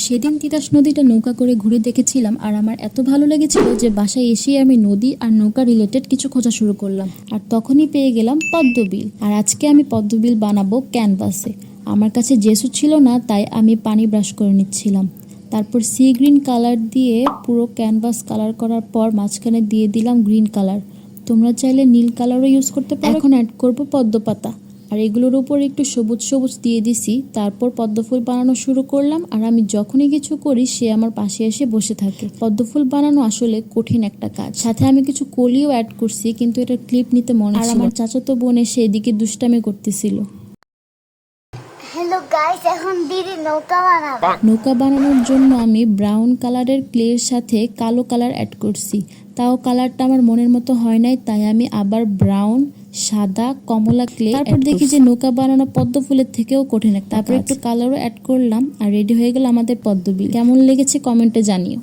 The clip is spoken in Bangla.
সেদিন তিতাস নদীটা নৌকা করে ঘুরে দেখেছিলাম আর আমার এত ভালো লেগেছিল যে বাসায় এসেই আমি নদী আর নৌকা রিলেটেড কিছু খোঁজা শুরু করলাম আর তখনই পেয়ে গেলাম পদ্মবিল। আর আজকে আমি পদ্মবিল বানাবো ক্যানভাসে। আমার কাছে জেসু ছিল না, তাই আমি পানি ব্রাশ করে নিচ্ছিলাম। তারপর সি গ্রিন কালার দিয়ে পুরো ক্যানভাস কালার করার পর মাঝখানে দিয়ে দিলাম গ্রিন কালার। তোমরা চাইলে নীল কালারও ইউজ করতে পারো। এখন অ্যাড করবো পদ্ম পাতা আর এগুলোর উপর একটু সবুজ সবুজ দিয়ে দিছি। তারপর পদ্ম ফুল বানানো শুরু করলাম আর আমি যখনই কিছু করি সে আমার পাশে এসে বসে থাকে। পদ্ম ফুল বানানো আসলে কঠিন একটা কাজ। সাথে আমি কিছু কলিও অ্যাড করছি, কিন্তু এটার ক্লিপ নিতে মনে ছিল। আর আমার চাচাতো বোন এসে এদিকে দুষ্টামি করতেছিল। হ্যালো গাইস, এখন দিদি নৌকা বানাবো। নৌকা বানানোর জন্য আমি ব্রাউন কালারের ক্লের সাথে কালো কালার অ্যাড করছি। তাও কালারটা আমার মনের মতো হয় নাই, তাই আমি আবার ব্রাউন, সাদা, কমলা ক্লে। তারপর দেখি যে নৌকা বানানো পদ্ম ফুলের থেকেও কঠিন একটা। তারপর একটু কালারও অ্যাড করলাম আর রেডি হয়ে গেল আমাদের পদ্মবিল। কেমন লেগেছে কমেন্টে জানিও।